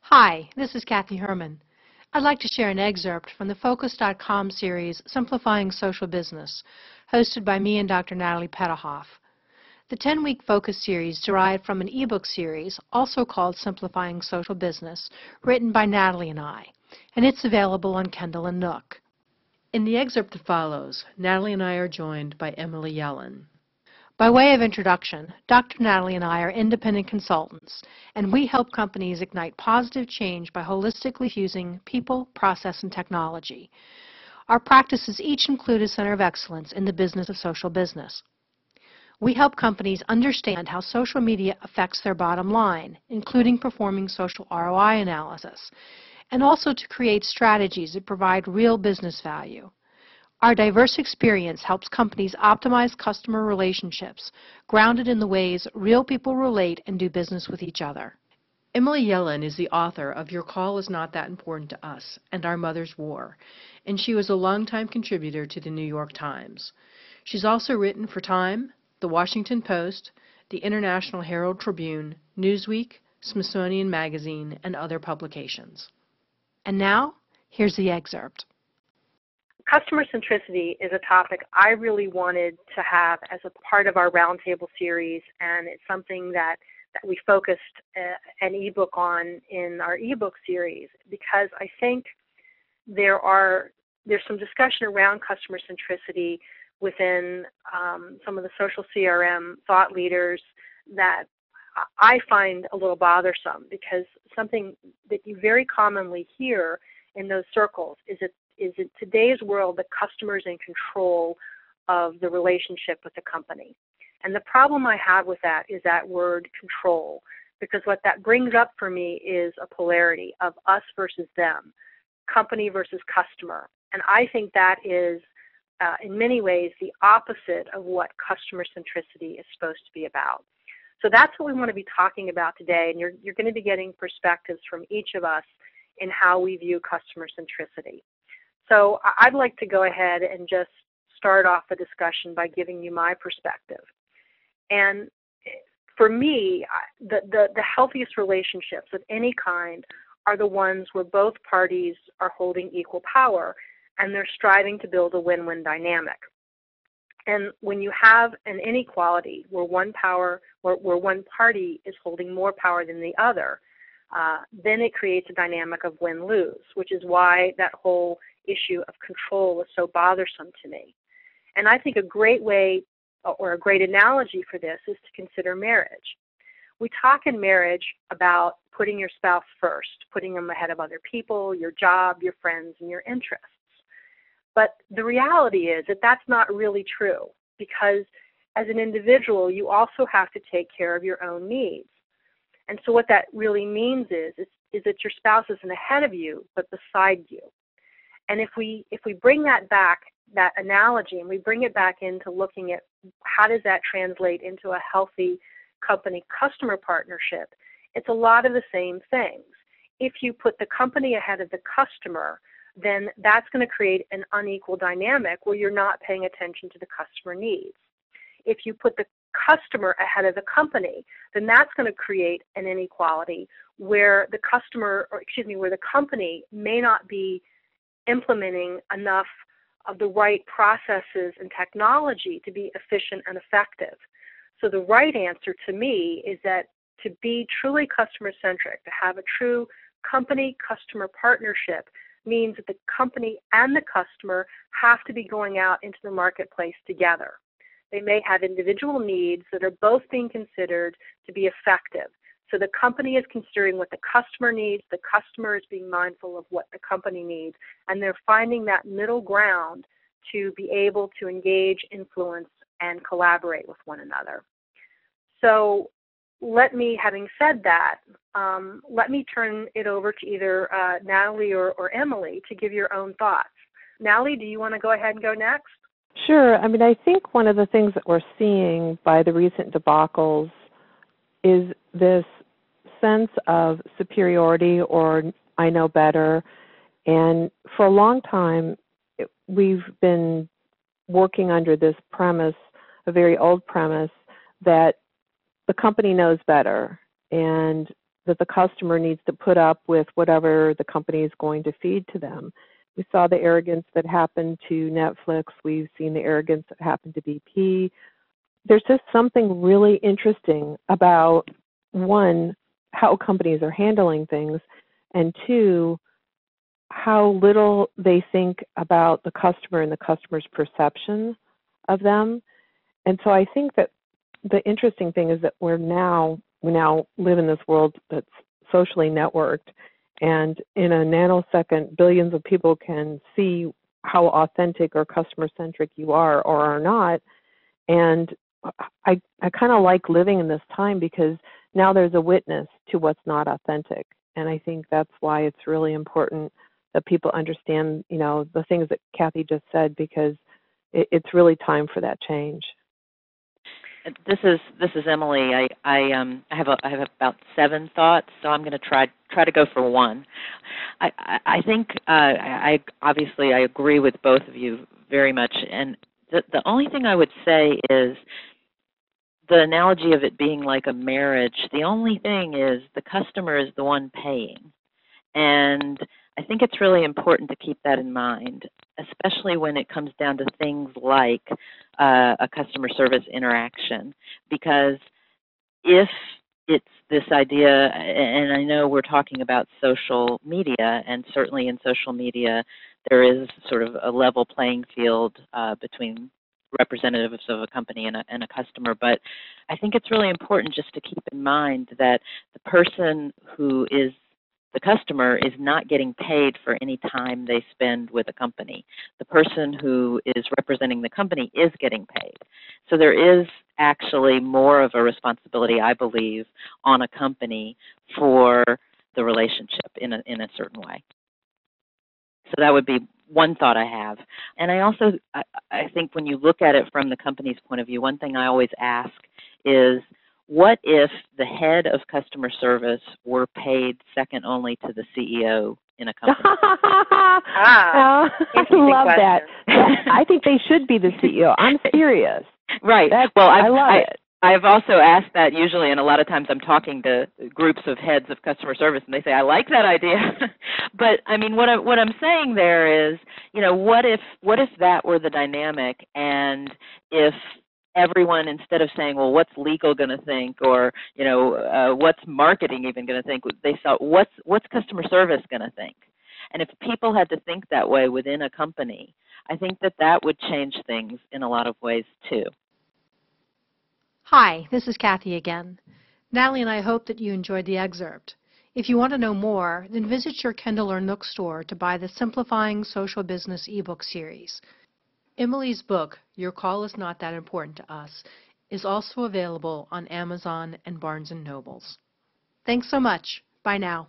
Hi, this is Kathy Herrmann. I'd like to share an excerpt from the Focus.com series Simplifying Social Business, hosted by me and Dr. Natalie Petahoff. The 10-week Focus series derived from an ebook series, also called Simplifying Social Business, written by Natalie and I, and it's available on Kindle and Nook. In the excerpt that follows, Natalie and I are joined by Emily Yellin. By way of introduction, Dr. Natalie and I are independent consultants, and we help companies ignite positive change by holistically fusing people, process, and technology. Our practices each include a center of excellence in the business of social business. We help companies understand how social media affects their bottom line, including performing social ROI analysis, and also to create strategies that provide real business value. Our diverse experience helps companies optimize customer relationships, grounded in the ways real people relate and do business with each other. Emily Yellin is the author of Your Call Is Not That Important to Us and Our Mother's War, and she was a longtime contributor to the New York Times. She's also written for Time, The Washington Post, the International Herald Tribune, Newsweek, Smithsonian Magazine, and other publications. And now, here's the excerpt. Customer centricity is a topic I really wanted to have as a part of our roundtable series, and it's something that we focused an ebook on in our ebook series because I think there's some discussion around customer centricity within some of the social CRM thought leaders that I find a little bothersome, because something that you very commonly hear in those circles is in today's world, the customer is in control of the relationship with the company. And the problem I have with that is that word control, because what that brings up for me is a polarity of us versus them, company versus customer. And I think that is, in many ways, the opposite of what customer centricity is supposed to be about. So that's what we want to be talking about today, and you're going to be getting perspectives from each of us in how we view customer centricity. So I'd like to go ahead and just start off the discussion by giving you my perspective. And for me, the healthiest relationships of any kind are the ones where both parties are holding equal power and they're striving to build a win-win dynamic. And when you have an inequality where one party is holding more power than the other, then it creates a dynamic of win-lose, which is why that whole issue of control is so bothersome to me. And I think a great way or a great analogy for this is to consider marriage. We talk in marriage about putting your spouse first, putting them ahead of other people, your job, your friends, and your interests. But the reality is that that's not really true, because as an individual, you also have to take care of your own needs. And so what that really means is that your spouse isn't ahead of you, but beside you. And if we bring that back, that analogy, and we bring it back into looking at how does that translate into a healthy company-customer partnership, it's a lot of the same things. If you put the company ahead of the customer, then that's going to create an unequal dynamic where you're not paying attention to the customer needs. If you put the customer ahead of the company, then that's going to create an inequality where the company may not be implementing enough of the right processes and technology to be efficient and effective. So the right answer to me is that to be truly customer-centric, to have a true company-customer partnership, means that the company and the customer have to be going out into the marketplace together. They may have individual needs that are both being considered to be effective. So the company is considering what the customer needs, the customer is being mindful of what the company needs, and they're finding that middle ground to be able to engage, influence, and collaborate with one another. So having said that, let me turn it over to either Natalie or Emily to give your own thoughts. Natalie, do you want to go ahead and go next? Sure. I mean, I think one of the things that we're seeing by the recent debacles is this sense of superiority or I know better. And for a long time, we've been working under this premise, a very old premise, that the company knows better. And that the customer needs to put up with whatever the company is going to feed to them. We saw the arrogance that happened to Netflix. We've seen the arrogance that happened to BP. There's just something really interesting about, one, how companies are handling things, and two, how little they think about the customer and the customer's perception of them. And so I think that the interesting thing is that we now live in this world that's socially networked, and in a nanosecond, billions of people can see how authentic or customer-centric you are or are not. And I kind of like living in this time because now there's a witness to what's not authentic. And I think that's why it's really important that people understand, the things that Kathy just said, because it's really time for that change. This is Emily. I have about 7 thoughts, so I'm going to try to go for one. I think I obviously I agree with both of you very much, and the only thing I would say is the analogy of it being like a marriage. The only thing is the customer is the one paying, and I think it's really important to keep that in mind, especially when it comes down to things like a customer service interaction. Because if it's this idea, and I know we're talking about social media, and certainly in social media there is sort of a level playing field between representatives of a company and a customer, but I think it's really important just to keep in mind that the person who is the customer is not getting paid for any time they spend with a company. The person who is representing the company is getting paid. So there is actually more of a responsibility, I believe, on a company for the relationship in a certain way. So that would be one thought I have. And I think when you look at it from the company's point of view, one thing I always ask is, what if the head of customer service were paid second only to the CEO in a company? I love that. I think they should be the CEO. I'm serious. Right. I love it. I've also asked that usually, and a lot of times I'm talking to groups of heads of customer service, and they say, I like that idea. But, I mean, what I'm saying there is, what if that were the dynamic, and if everyone, instead of saying, well, what's legal going to think, or, what's marketing even going to think, they thought, what's customer service going to think? And if people had to think that way within a company, I think that would change things in a lot of ways too. Hi, this is Kathy again. Natalie and I hope that you enjoyed the excerpt. If you want to know more, then visit your Kindle or Nook store to buy the Simplifying Social Business ebook series. Emily's book, Your Call Is Not That Important to Us, is also available on Amazon and Barnes & Nobles. Thanks so much. Bye now.